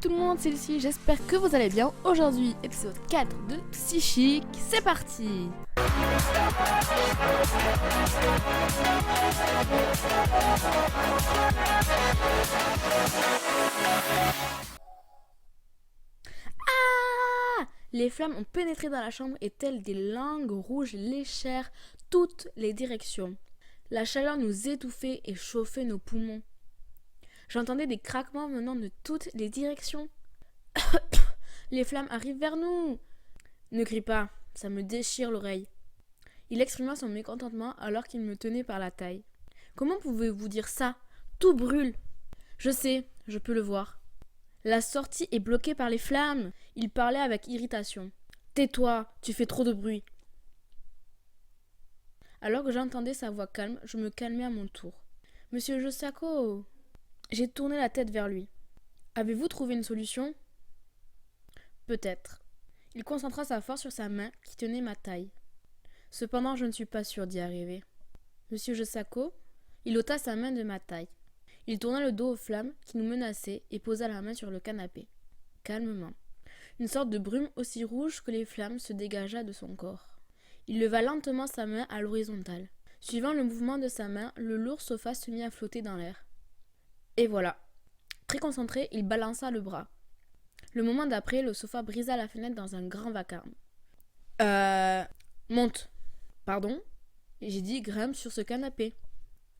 tout le monde, c'est Lucie, j'espère que vous allez bien. Aujourd'hui, épisode 4 de Psychique, c'est parti. Ah! Les flammes ont pénétré dans la chambre et telles des langues rouges léchèrent toutes les directions. La chaleur nous étouffait et chauffait nos poumons. J'entendais des craquements venant de toutes les directions. Les flammes arrivent vers nous. Ne crie pas, ça me déchire l'oreille. Il exprima son mécontentement alors qu'il me tenait par la taille. Comment pouvez-vous dire ça? Tout brûle. Je sais, je peux le voir. La sortie est bloquée par les flammes. Il parlait avec irritation. Tais-toi, tu fais trop de bruit. Alors que j'entendais sa voix calme, je me calmais à mon tour. Monsieur Josako. J'ai tourné la tête vers lui. Avez-vous trouvé une solution? Peut-être. Il concentra sa force sur sa main qui tenait ma taille. Cependant, je ne suis pas sûre d'y arriver. Monsieur Josako, il ôta sa main de ma taille. Il tourna le dos aux flammes qui nous menaçaient et posa la main sur le canapé. Calmement. Une sorte de brume aussi rouge que les flammes se dégagea de son corps. Il leva lentement sa main à l'horizontale. Suivant le mouvement de sa main, le lourd sofa se mit à flotter dans l'air. Et voilà. Très concentré, il balança le bras. Le moment d'après, le sofa brisa la fenêtre dans un grand vacarme. Monte. Pardon? J'ai dit grimpe sur ce canapé.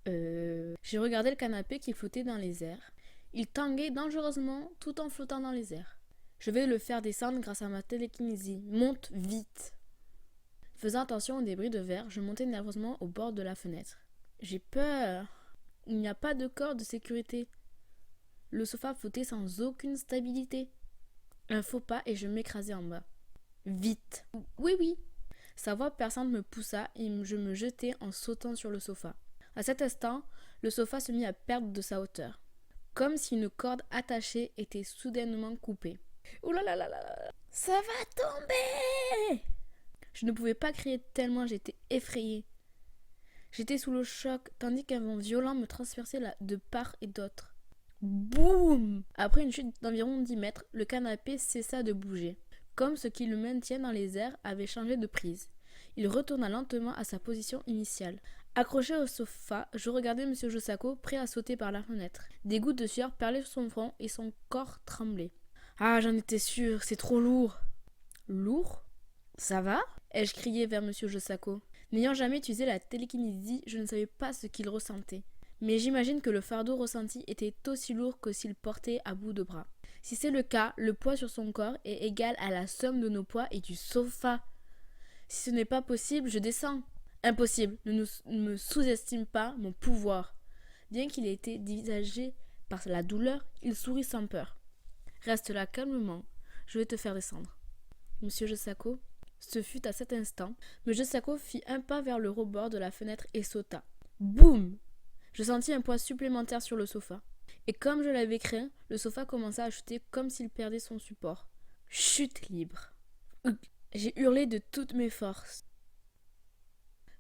J'ai regardé le canapé qui flottait dans les airs. Il tanguait dangereusement tout en flottant dans les airs. Je vais le faire descendre grâce à ma télékinésie. Monte vite. Faisant attention aux débris de verre, je montai nerveusement au bord de la fenêtre. J'ai peur. Il n'y a pas de corde de sécurité. Le sofa flottait sans aucune stabilité. Un faux pas et je m'écrasai en bas. Vite. Oui, oui. Sa voix perçante me poussa et je me jetai en sautant sur le sofa. À cet instant, le sofa se mit à perdre de sa hauteur. Comme si une corde attachée était soudainement coupée. Ouh là là là là. Ça va tomber! Je ne pouvais pas crier tellement j'étais effrayée. J'étais sous le choc, tandis qu'un vent violent me transperçait de part et d'autre. Boum! Après une chute d'environ 10 mètres, le canapé cessa de bouger. Comme ce qui le maintient dans les airs avait changé de prise. Il retourna lentement à sa position initiale. Accroché au sofa, je regardais M. Josako prêt à sauter par la fenêtre. Des gouttes de sueur perlaient sur son front et son corps tremblait. Ah, j'en étais sûre, c'est trop lourd. Lourd? Ça va? Ai-je crié vers M. Josako. N'ayant jamais utilisé la télékinésie, je ne savais pas ce qu'il ressentait. Mais j'imagine que le fardeau ressenti était aussi lourd que s'il portait à bout de bras. Si c'est le cas, le poids sur son corps est égal à la somme de nos poids et du sofa. Si ce n'est pas possible, je descends. Impossible, ne me sous-estime pas mon pouvoir. Bien qu'il ait été dévisagé par la douleur, il sourit sans peur. Reste là calmement, je vais te faire descendre. Monsieur Josako, ce fut à cet instant, M. Josako fit un pas vers le rebord de la fenêtre et sauta. Boum! Je sentis un poids supplémentaire sur le sofa. Et comme je l'avais craint, le sofa commença à chuter comme s'il perdait son support. Chute libre. J'ai hurlé de toutes mes forces.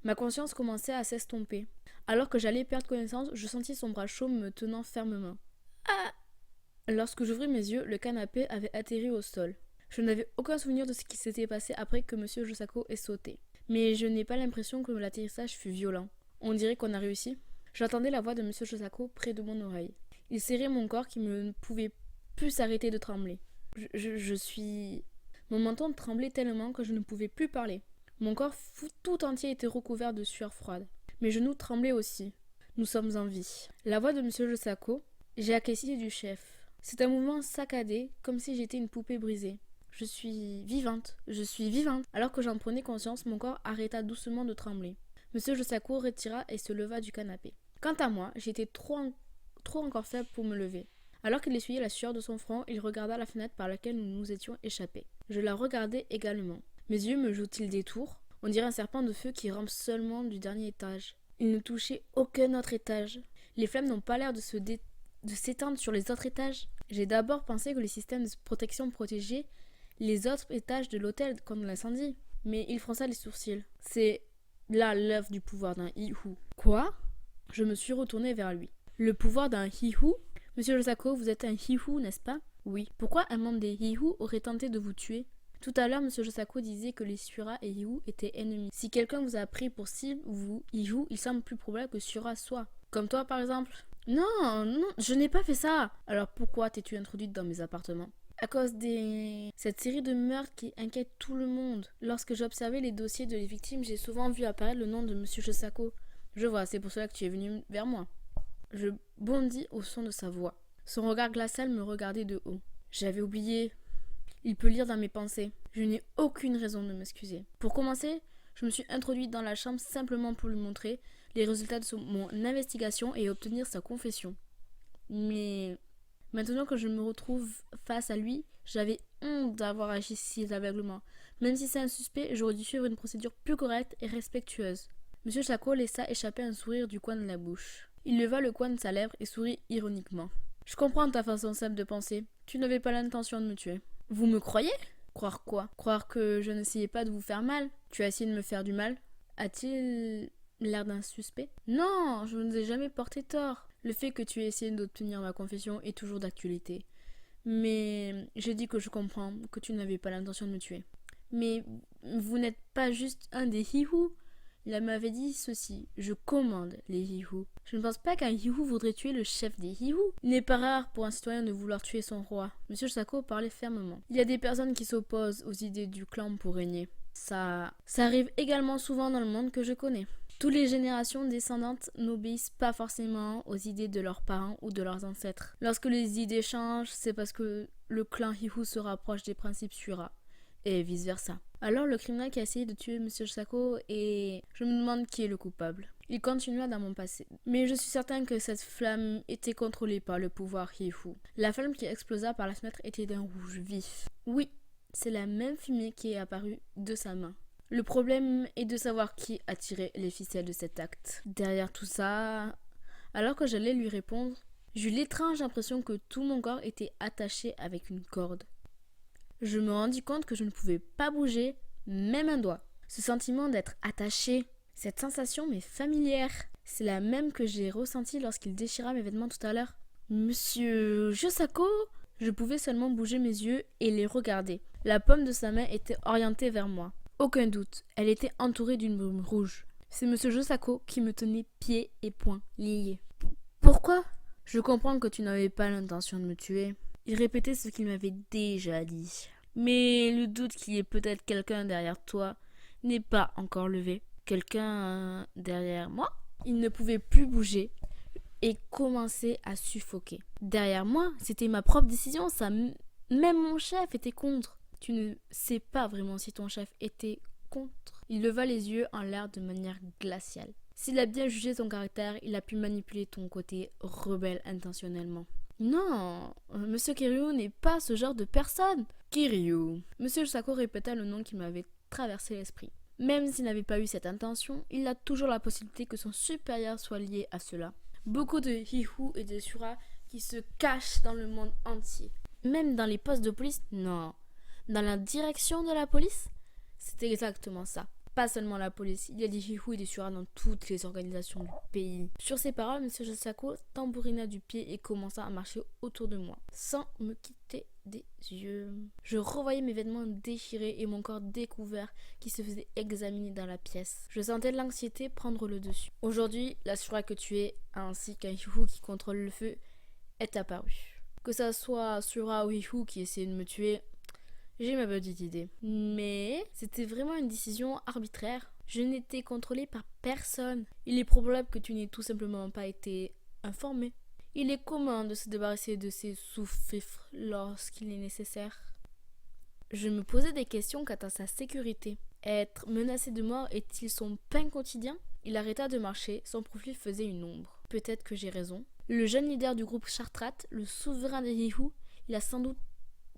Ma conscience commençait à s'estomper. Alors que j'allais perdre connaissance, je sentis son bras chaud me tenant fermement. Ah! Lorsque j'ouvris mes yeux, le canapé avait atterri au sol. Je n'avais aucun souvenir de ce qui s'était passé après que M. Josako ait sauté. Mais je n'ai pas l'impression que l'atterrissage fut violent. On dirait qu'on a réussi. J'entendais la voix de M. Josako près de mon oreille. Il serrait mon corps qui ne pouvait plus s'arrêter de trembler. Je suis... Mon menton tremblait tellement que je ne pouvais plus parler. Mon corps tout entier était recouvert de sueur froide. Mes genoux tremblaient aussi. Nous sommes en vie. La voix de M. Josako, j'ai acquiescé du chef. C'est un mouvement saccadé, comme si j'étais une poupée brisée. Je suis vivante. Alors que j'en prenais conscience, mon corps arrêta doucement de trembler. M. Josako retira et se leva du canapé. Quant à moi, j'étais trop encore faible pour me lever. Alors qu'il essuyait la sueur de son front, il regarda la fenêtre par laquelle nous nous étions échappés. Je la regardais également. Mes yeux me jouent-ils des tours? On dirait un serpent de feu qui rampe seulement du dernier étage. Il ne touchait aucun autre étage. Les flammes n'ont pas l'air de s'étendre sur les autres étages. J'ai d'abord pensé que les systèmes de protection protégeaient les autres étages de l'hôtel contre l'incendie. Mais il fronça les sourcils. C'est là l'œuvre du pouvoir d'un Hihu. Quoi? Je me suis retournée vers lui. Le pouvoir d'un Hihu? Monsieur Josako, vous êtes un Hihu, n'est-ce pas? Oui. Pourquoi un membre des Hihu aurait tenté de vous tuer? Tout à l'heure, Monsieur Josako disait que les Sura et Hihu étaient ennemis. Si quelqu'un vous a pris pour cible, vous, Hihu, il semble plus probable que Sura soit. Comme toi, par exemple. Non, non, je n'ai pas fait ça. Alors pourquoi t'es-tu introduite dans mes appartements? À cause cette série de meurtres qui inquiète tout le monde. Lorsque j'observais les dossiers de les victimes, j'ai souvent vu apparaître le nom de Monsieur Josako. Je vois, c'est pour cela que tu es venu vers moi. Je bondis au son de sa voix. Son regard glacial me regardait de haut. J'avais oublié. Il peut lire dans mes pensées. Je n'ai aucune raison de m'excuser. Pour commencer, je me suis introduite dans la chambre simplement pour lui montrer les résultats de mon investigation et obtenir sa confession. Mais maintenant que je me retrouve face à lui, j'avais honte d'avoir agi si aveuglement. Même si c'est un suspect, j'aurais dû suivre une procédure plus correcte et respectueuse. Monsieur Josako laissa échapper un sourire du coin de la bouche. Il leva le coin de sa lèvre et sourit ironiquement. Je comprends ta façon simple de penser. Tu n'avais pas l'intention de me tuer. Vous me croyez? Croire quoi? Croire que je n'essayais pas de vous faire mal? Tu as essayé de me faire du mal? A-t-il l'air d'un suspect? Non, je ne vous ai jamais porté tort. Le fait que tu aies essayé d'obtenir ma confession est toujours d'actualité. Mais j'ai dit que je comprends que tu n'avais pas l'intention de me tuer. Mais vous n'êtes pas juste un des Hihu. Il m'avait dit ceci, je commande les Hihu. Je ne pense pas qu'un Hihu voudrait tuer le chef des Hihu. Il n'est pas rare pour un citoyen de vouloir tuer son roi. Monsieur Josako parlait fermement. Il y a des personnes qui s'opposent aux idées du clan pour régner. Ça arrive également souvent dans le monde que je connais. Toutes les générations descendantes n'obéissent pas forcément aux idées de leurs parents ou de leurs ancêtres. Lorsque les idées changent, c'est parce que le clan Hihu se rapproche des principes Shura. Et vice versa. Alors le criminel qui a essayé de tuer Monsieur Josako et je me demande qui est le coupable. Il continua dans mon passé. Mais je suis certain que cette flamme était contrôlée par le pouvoir Hihu. La flamme qui explosa par la fenêtre était d'un rouge vif. Oui, c'est la même fumée qui est apparue de sa main. Le problème est de savoir qui a tiré les ficelles de cet acte. Derrière tout ça, alors que j'allais lui répondre, j'eus l'étrange impression que tout mon corps était attaché avec une corde. Je me rendis compte que je ne pouvais pas bouger, même un doigt. Ce sentiment d'être attaché, cette sensation m'est familière. C'est la même que j'ai ressentie lorsqu'il déchira mes vêtements tout à l'heure. Monsieur Josako? Je pouvais seulement bouger mes yeux et les regarder. La paume de sa main était orientée vers moi. Aucun doute, elle était entourée d'une brume rouge. C'est Monsieur Josako qui me tenait pieds et poings liés. Pourquoi? Je comprends que tu n'avais pas l'intention de me tuer. Il répétait ce qu'il m'avait déjà dit. Mais le doute qu'il y ait peut-être quelqu'un derrière toi n'est pas encore levé. Quelqu'un derrière moi? Il ne pouvait plus bouger et commençait à suffoquer. Derrière moi, c'était ma propre décision, ça. Même mon chef était contre. Tu ne sais pas vraiment si ton chef était contre. Il leva les yeux en l'air de manière glaciale. S'il a bien jugé ton caractère, il a pu manipuler ton côté rebelle intentionnellement. Non, Monsieur Kiryu n'est pas ce genre de personne. Kiryu. Monsieur Josako répéta le nom qui m'avait traversé l'esprit. Même s'il n'avait pas eu cette intention, il a toujours la possibilité que son supérieur soit lié à cela. Beaucoup de Hihu et de Shura qui se cachent dans le monde entier. Même dans les postes de police, non. Dans la direction de la police, c'est exactement ça. Pas seulement la police, il y a des Hihu et des Shura dans toutes les organisations du pays. Sur ces paroles, M. Josako tambourina du pied et commença à marcher autour de moi, sans me quitter des yeux. Je revoyais mes vêtements déchirés et mon corps découvert qui se faisait examiner dans la pièce. Je sentais l'anxiété prendre le dessus. Aujourd'hui, la Shura que tu es, ainsi qu'un Hihu qui contrôle le feu, est apparu. Que ça soit Shura ou Hihu qui essaie de me tuer, j'ai ma petite idée. Mais c'était vraiment une décision arbitraire. Je n'étais contrôlée par personne. Il est probable que tu n'aies tout simplement pas été informé. Il est commun de se débarrasser de ces sous-fifres lorsqu'il est nécessaire. Je me posais des questions quant à sa sécurité. Être menacé de mort est-il son pain quotidien? Il arrêta de marcher, son profil faisait une ombre. Peut-être que j'ai raison. Le jeune leader du groupe Chartrat, le souverain des Hihu, il a sans doute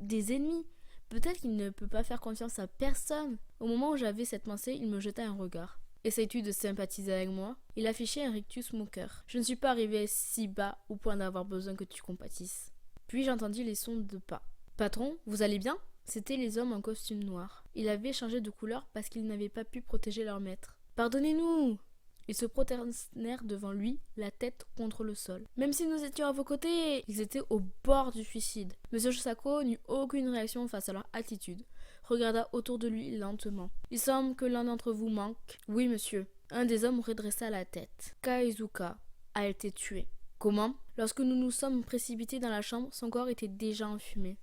des ennemis. Peut-être qu'il ne peut pas faire confiance à personne. Au moment où j'avais cette pensée, il me jeta un regard. Essayes-tu de sympathiser avec moi? Il affichait un rictus moqueur. Je ne suis pas arrivé si bas au point d'avoir besoin que tu compatisses. Puis j'entendis les sons de pas. Patron, vous allez bien? C'étaient les hommes en costume noir. Ils avaient changé de couleur parce qu'ils n'avaient pas pu protéger leur maître. Pardonnez-nous! Ils se prosternèrent devant lui, la tête contre le sol. Même si nous étions à vos côtés, ils étaient au bord du suicide. Monsieur Josako n'eut aucune réaction face à leur attitude. Regarda autour de lui lentement. Il semble que l'un d'entre vous manque. Oui, monsieur. Un des hommes redressa la tête. Kaizuka a été tué. Comment? Lorsque nous nous sommes précipités dans la chambre, son corps était déjà enfumé.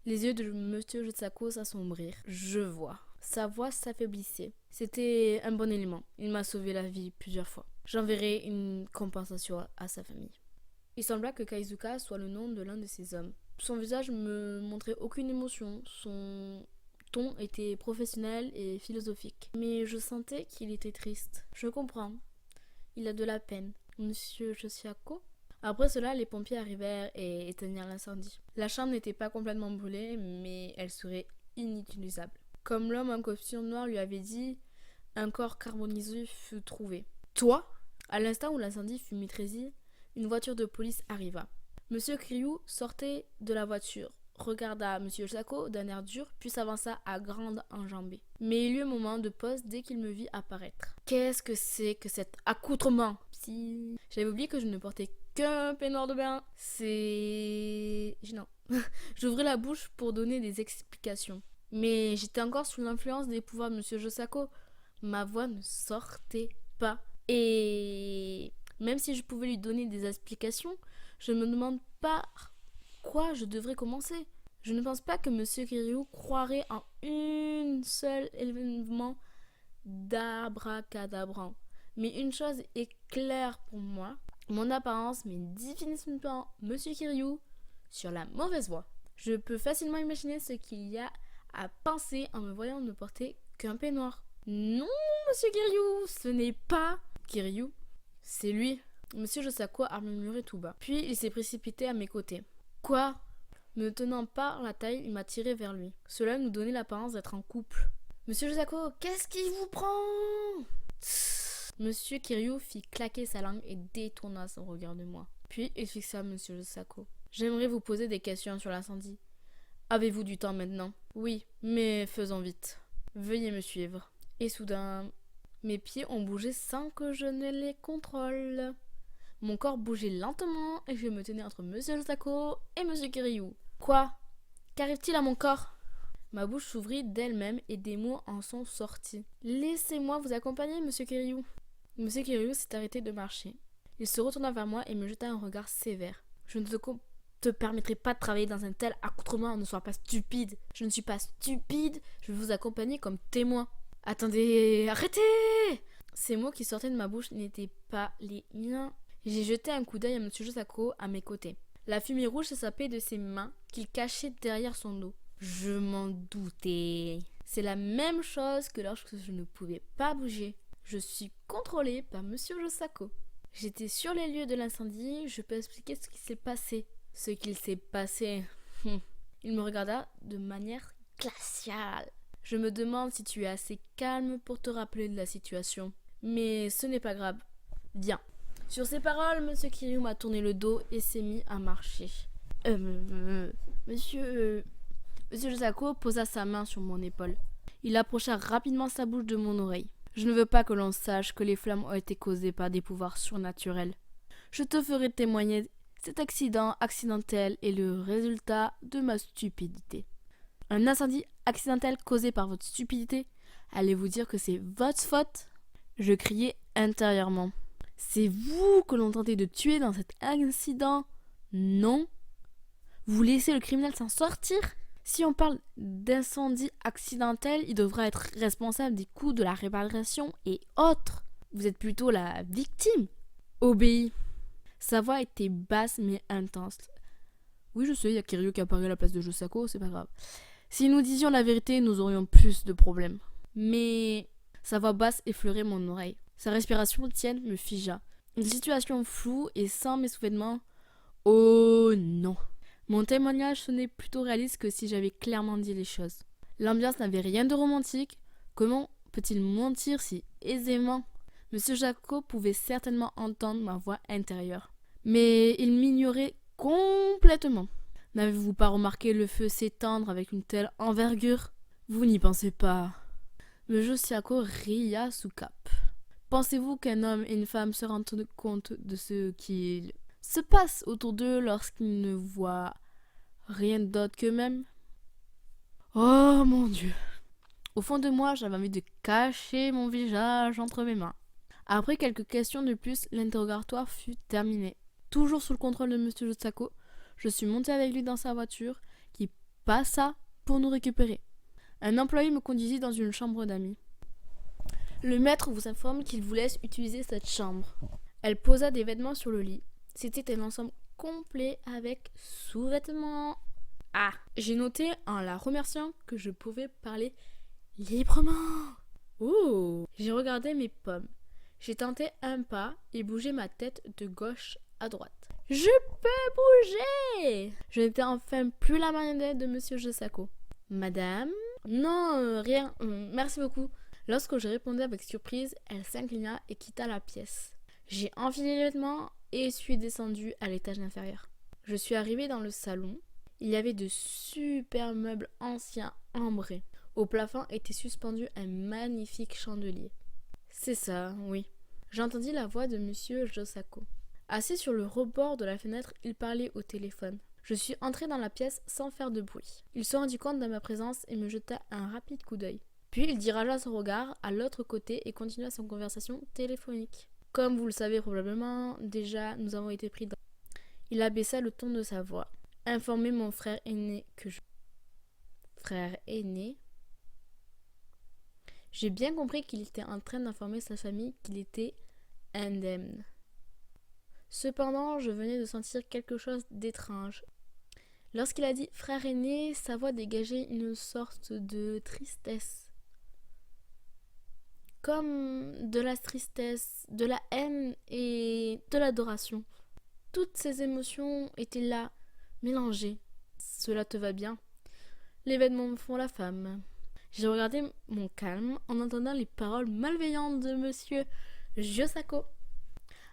Les yeux de monsieur Josako s'assombrirent. Je vois. Sa voix s'affaiblissait. C'était un bon élément. Il m'a sauvé la vie plusieurs fois. J'enverrai une compensation à sa famille. Il sembla que Kaizuka soit le nom de l'un de ces hommes. Son visage ne me montrait aucune émotion. Son ton était professionnel et philosophique. Mais je sentais qu'il était triste. Je comprends. Il a de la peine. Monsieur Josako? Après cela, les pompiers arrivèrent et éteignirent l'incendie. La chambre n'était pas complètement brûlée, mais elle serait inutilisable. Comme l'homme en costume noir lui avait dit, un corps carbonisé fut trouvé. Toi? À l'instant où l'incendie fut maîtrisé, une voiture de police arriva. Monsieur Kiryu sortait de la voiture, regarda Monsieur Josako d'un air dur, puis s'avança à grande enjambée. Mais il y eut un moment de pause dès qu'il me vit apparaître. Qu'est-ce que c'est que cet accoutrement? Si... J'avais oublié que je ne portais qu'un peignoir de bain. C'est... Non. J'ouvris la bouche pour donner des explications. Mais j'étais encore sous l'influence des pouvoirs de Monsieur Josako. Ma voix ne sortait pas. Et même si je pouvais lui donner des explications, je ne me demande pas quoi je devrais commencer. Je ne pense pas que Monsieur Kiryu croirait en un seul événement d'abracadabra. Mais une chose est claire pour moi. Mon apparence met définitivement Monsieur Kiryu sur la mauvaise voie. Je peux facilement imaginer ce qu'il y a à penser en me voyant ne porter qu'un peignoir. Non, Monsieur Kiryu, ce n'est pas Kiryu, c'est lui. Monsieur Josako a murmuré tout bas. Puis il s'est précipité à mes côtés. Quoi? Me tenant par la taille, il m'a tiré vers lui. Cela nous donnait l'apparence d'être en couple. Monsieur Josako, qu'est-ce qui vous prend? Monsieur Kiryu fit claquer sa langue et détourna son regard de moi. Puis il fixa Monsieur Josako. J'aimerais vous poser des questions sur l'incendie. Avez-vous du temps maintenant? Oui, mais faisons vite. Veuillez me suivre. Et soudain, mes pieds ont bougé sans que je ne les contrôle. Mon corps bougeait lentement et je me tenais entre Monsieur Josako et Monsieur Kiryu. Quoi? Qu'arrive-t-il à mon corps? Ma bouche s'ouvrit d'elle-même et des mots en sont sortis. Laissez-moi vous accompagner, Monsieur Kiryu. Monsieur Kiryu s'est arrêté de marcher. Il se retourna vers moi et me jeta un regard sévère. Je ne te permettrai pas de travailler dans un tel accoutrement, ne sois pas stupide. Je ne suis pas stupide, je vais vous accompagner comme témoin. Attendez, arrêtez! Ces mots qui sortaient de ma bouche n'étaient pas les miens. J'ai jeté un coup d'œil à Monsieur Josako à mes côtés. La fumée rouge s'échappait de ses mains qu'il cachait derrière son dos. Je m'en doutais. C'est la même chose que lorsque je ne pouvais pas bouger. Je suis contrôlée par Monsieur Josako. J'étais sur les lieux de l'incendie, je peux expliquer ce qui s'est passé. Ce qu'il s'est passé. Il me regarda de manière glaciale. Je me demande si tu es assez calme pour te rappeler de la situation. Mais ce n'est pas grave. Viens. Sur ces paroles, Monsieur Kiryu m'a tourné le dos et s'est mis à marcher. Monsieur Josako posa sa main sur mon épaule. Il approcha rapidement sa bouche de mon oreille. Je ne veux pas que l'on sache que les flammes ont été causées par des pouvoirs surnaturels. Je te ferai témoigner. Cet accident accidentel est le résultat de ma stupidité. Un incendie accidentel causé par votre stupidité? Allez-vous dire que c'est votre faute? Je criai intérieurement. C'est vous que l'on tentait de tuer dans cet incident? Non? Vous laissez le criminel s'en sortir? Si on parle d'incendie accidentel, il devra être responsable des coûts de la réparation et autres. Vous êtes plutôt la victime. Obéis. Sa voix était basse mais intense. Oui, je sais, il y a Kiryu qui apparaît à la place de Josako, c'est pas grave. Si nous disions la vérité, nous aurions plus de problèmes. Mais sa voix basse effleurait mon oreille. Sa respiration tiède me figea. Une situation floue et sans mes souvenirs. Oh non. Mon témoignage sonnait plutôt réaliste que si j'avais clairement dit les choses. L'ambiance n'avait rien de romantique. Comment peut-il mentir si aisément? Monsieur Josako pouvait certainement entendre ma voix intérieure. Mais il m'ignorait complètement. N'avez-vous pas remarqué le feu s'étendre avec une telle envergure? Vous n'y pensez pas. Monsieur Josako ria sous cape. Pensez-vous qu'un homme et une femme se rendent compte de ce qu'il se passe autour d'eux lorsqu'ils ne voient rien d'autre qu'eux-mêmes? Oh mon Dieu! Au fond de moi, j'avais envie de cacher mon visage entre mes mains. Après quelques questions de plus, l'interrogatoire fut terminé. Toujours sous le contrôle de M. Josako, je suis montée avec lui dans sa voiture, qui passa pour nous récupérer. Un employé me conduisit dans une chambre d'amis. Le maître vous informe qu'il vous laisse utiliser cette chambre. Elle posa des vêtements sur le lit. C'était un ensemble complet avec sous-vêtements. Ah, j'ai noté en la remerciant que je pouvais parler librement. Oh, j'ai regardé mes pommes. J'ai tenté un pas et bougé ma tête de gauche à droite. Je peux bouger! Je n'étais enfin plus la marionnette de Monsieur Josako. Madame? Non, rien, merci beaucoup. Lorsque je répondais avec surprise, elle s'inclina et quitta la pièce. J'ai enfilé les vêtements et suis descendue à l'étage inférieur. Je suis arrivée dans le salon. Il y avait de super meubles anciens ambrés. Au plafond était suspendu un magnifique chandelier. C'est ça, oui. J'entendis la voix de Monsieur Josako. Assis sur le rebord de la fenêtre, il parlait au téléphone. Je suis entrée dans la pièce sans faire de bruit. Il se rendit compte de ma présence et me jeta un rapide coup d'œil. Puis il dirigea son regard à l'autre côté et continua son conversation téléphonique. Comme vous le savez probablement, déjà nous avons été pris dans... Il abaissa le ton de sa voix. Informer mon frère aîné que je... Frère aîné? J'ai bien compris qu'il était en train d'informer sa famille qu'il était indemne. Cependant, je venais de sentir quelque chose d'étrange. Lorsqu'il a dit « frère aîné », sa voix dégageait une sorte de tristesse. Comme de la tristesse, de la haine et de l'adoration. Toutes ces émotions étaient là, mélangées. Cela te va bien. Les vêtements font la femme. J'ai regardé mon calme en entendant les paroles malveillantes de Monsieur Josako.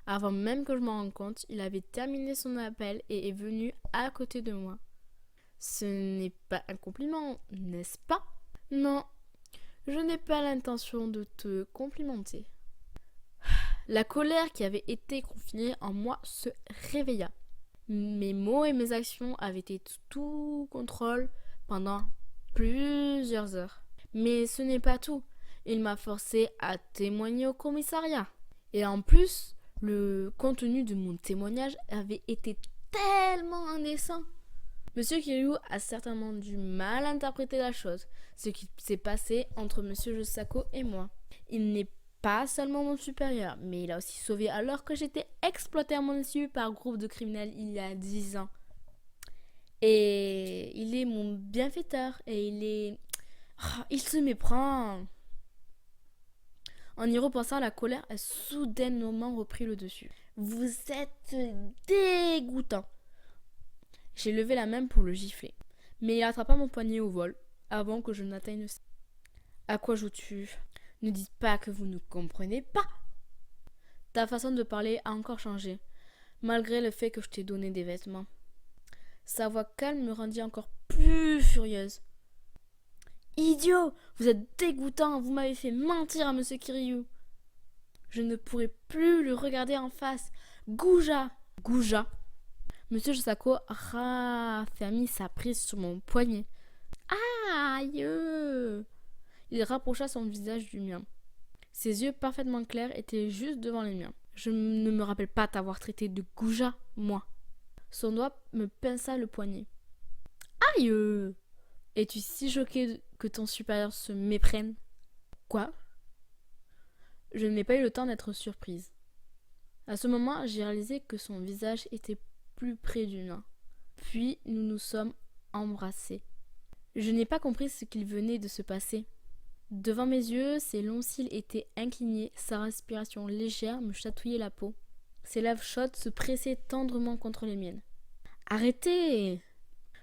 Avant même que je m'en rende compte, il avait terminé son appel et est venu à côté de moi. Ce n'est pas un compliment, n'est-ce pas? Non, je n'ai pas l'intention de te complimenter. La colère qui avait été confinée en moi se réveilla. Mes mots et mes actions avaient été sous contrôle pendant plusieurs heures. Mais ce n'est pas tout. Il m'a forcé à témoigner au commissariat. Et en plus, le contenu de mon témoignage avait été tellement indécent. Monsieur Kiryu a certainement du mal à interpréter la chose, ce qui s'est passé entre Monsieur Josako et moi. Il n'est pas seulement mon supérieur, mais il a aussi sauvé alors que j'étais exploitée à mon insu par un groupe de criminels il y a 10 ans. Et il est mon bienfaiteur et il se méprend. En y repensant, la colère a soudainement repris le dessus. Vous êtes dégoûtant. J'ai levé la main pour le gifler, mais il attrapa mon poignet au vol avant que je n'atteigne... À quoi joues-tu? Ne dites pas que vous ne comprenez pas. Ta façon de parler a encore changé, malgré le fait que je t'ai donné des vêtements. Sa voix calme me rendit encore plus furieuse. Idiot, vous êtes dégoûtant, vous m'avez fait mentir à Monsieur Kiryu. Je ne pourrai plus le regarder en face. Gouja. Monsieur Josako raffermit sa prise sur mon poignet. Aïe! Il rapprocha son visage du mien. Ses yeux parfaitement clairs étaient juste devant les miens. Je ne me rappelle pas t'avoir traité de Gouja, moi. Son doigt me pinça le poignet. Aïe! Es-tu si choqué que ton supérieur se méprenne? Quoi? Je n'ai pas eu le temps d'être surprise. À ce moment, j'ai réalisé que son visage était plus près du mien. Puis nous nous sommes embrassés. Je n'ai pas compris ce qu'il venait de se passer. Devant mes yeux, ses longs cils étaient inclinés, sa respiration légère me chatouillait la peau. Ses lèvres chaudes se pressaient tendrement contre les miennes. Arrêtez!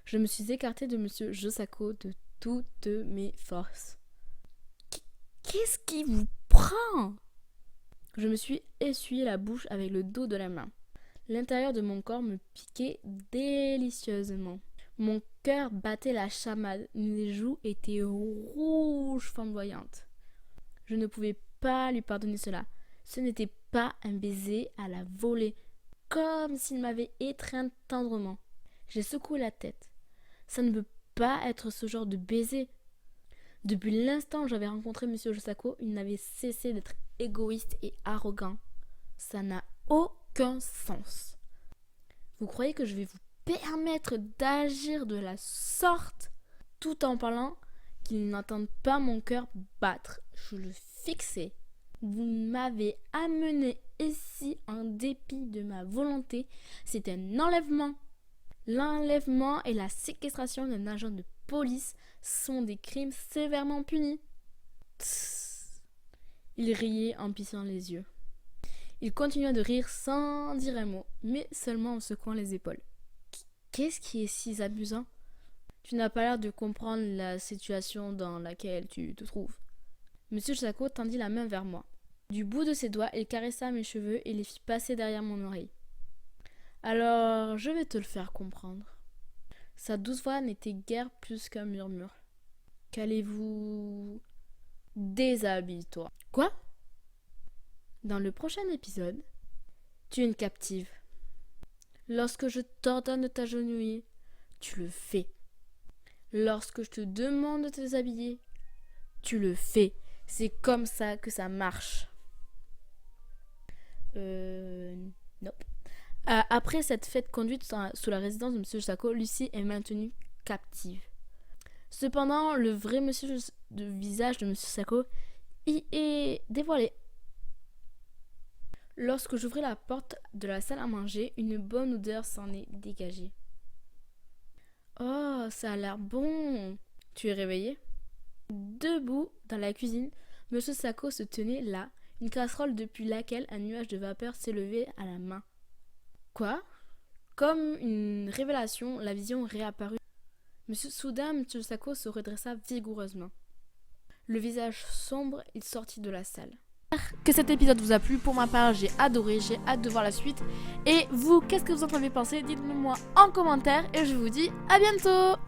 Je me suis écartée de Monsieur Josako de toutes mes forces. Qu'est-ce qui vous prend? Je me suis essuyé la bouche avec le dos de la main. L'intérieur de mon corps me piquait délicieusement. Mon cœur battait la chamade, mes joues étaient rouges flamboyantes. Je ne pouvais pas lui pardonner cela. Ce n'était pas un baiser à la volée, comme s'il m'avait étreinte tendrement. J'ai secoué la tête. Ça ne peut pas être ce genre de baiser. Depuis l'instant où j'avais rencontré M. Josako, il n'avait cessé d'être égoïste et arrogant. Ça n'a aucun sens. Vous croyez que je vais vous permettre d'agir de la sorte tout en parlant qu'il n'entende pas mon cœur battre? Je le fixais. Vous m'avez amené ici en dépit de ma volonté. C'est un enlèvement. L'enlèvement et la séquestration d'un agent de police sont des crimes sévèrement punis. Tss. Il riait en plissant les yeux. Il continua de rire sans dire un mot, mais seulement en secouant les épaules. Qu'est-ce qui est si amusant? Tu n'as pas l'air de comprendre la situation dans laquelle tu te trouves. Monsieur Josako tendit la main vers moi. Du bout de ses doigts, il caressa mes cheveux et les fit passer derrière mon oreille. Alors, je vais te le faire comprendre. Sa douce voix n'était guère plus qu'un murmure. Qu'allez-vous... Déshabille-toi. Quoi? Dans le prochain épisode, tu es une captive. Lorsque je t'ordonne de t'agenouiller, tu le fais. Lorsque je te demande de te déshabiller, tu le fais. C'est comme ça que ça marche. Nope. Après cette fête conduite sous la résidence de M. Josako, Lucie est maintenue captive. Cependant, le vrai visage de M. Josako y est dévoilé. Lorsque j'ouvris la porte de la salle à manger, une bonne odeur s'en est dégagée. Oh, ça a l'air bon! Tu es réveillé? Debout dans la cuisine, M. Josako se tenait là, une casserole depuis laquelle un nuage de vapeur s'élevait à la main. Quoi? Comme une révélation, la vision réapparut. Soudain, M. Josako se redressa vigoureusement. Le visage sombre, il sortit de la salle. J'espère que cet épisode vous a plu. Pour ma part, j'ai adoré, j'ai hâte de voir la suite. Et vous, qu'est-ce que vous en avez pensé? Dites-le moi en commentaire et je vous dis à bientôt!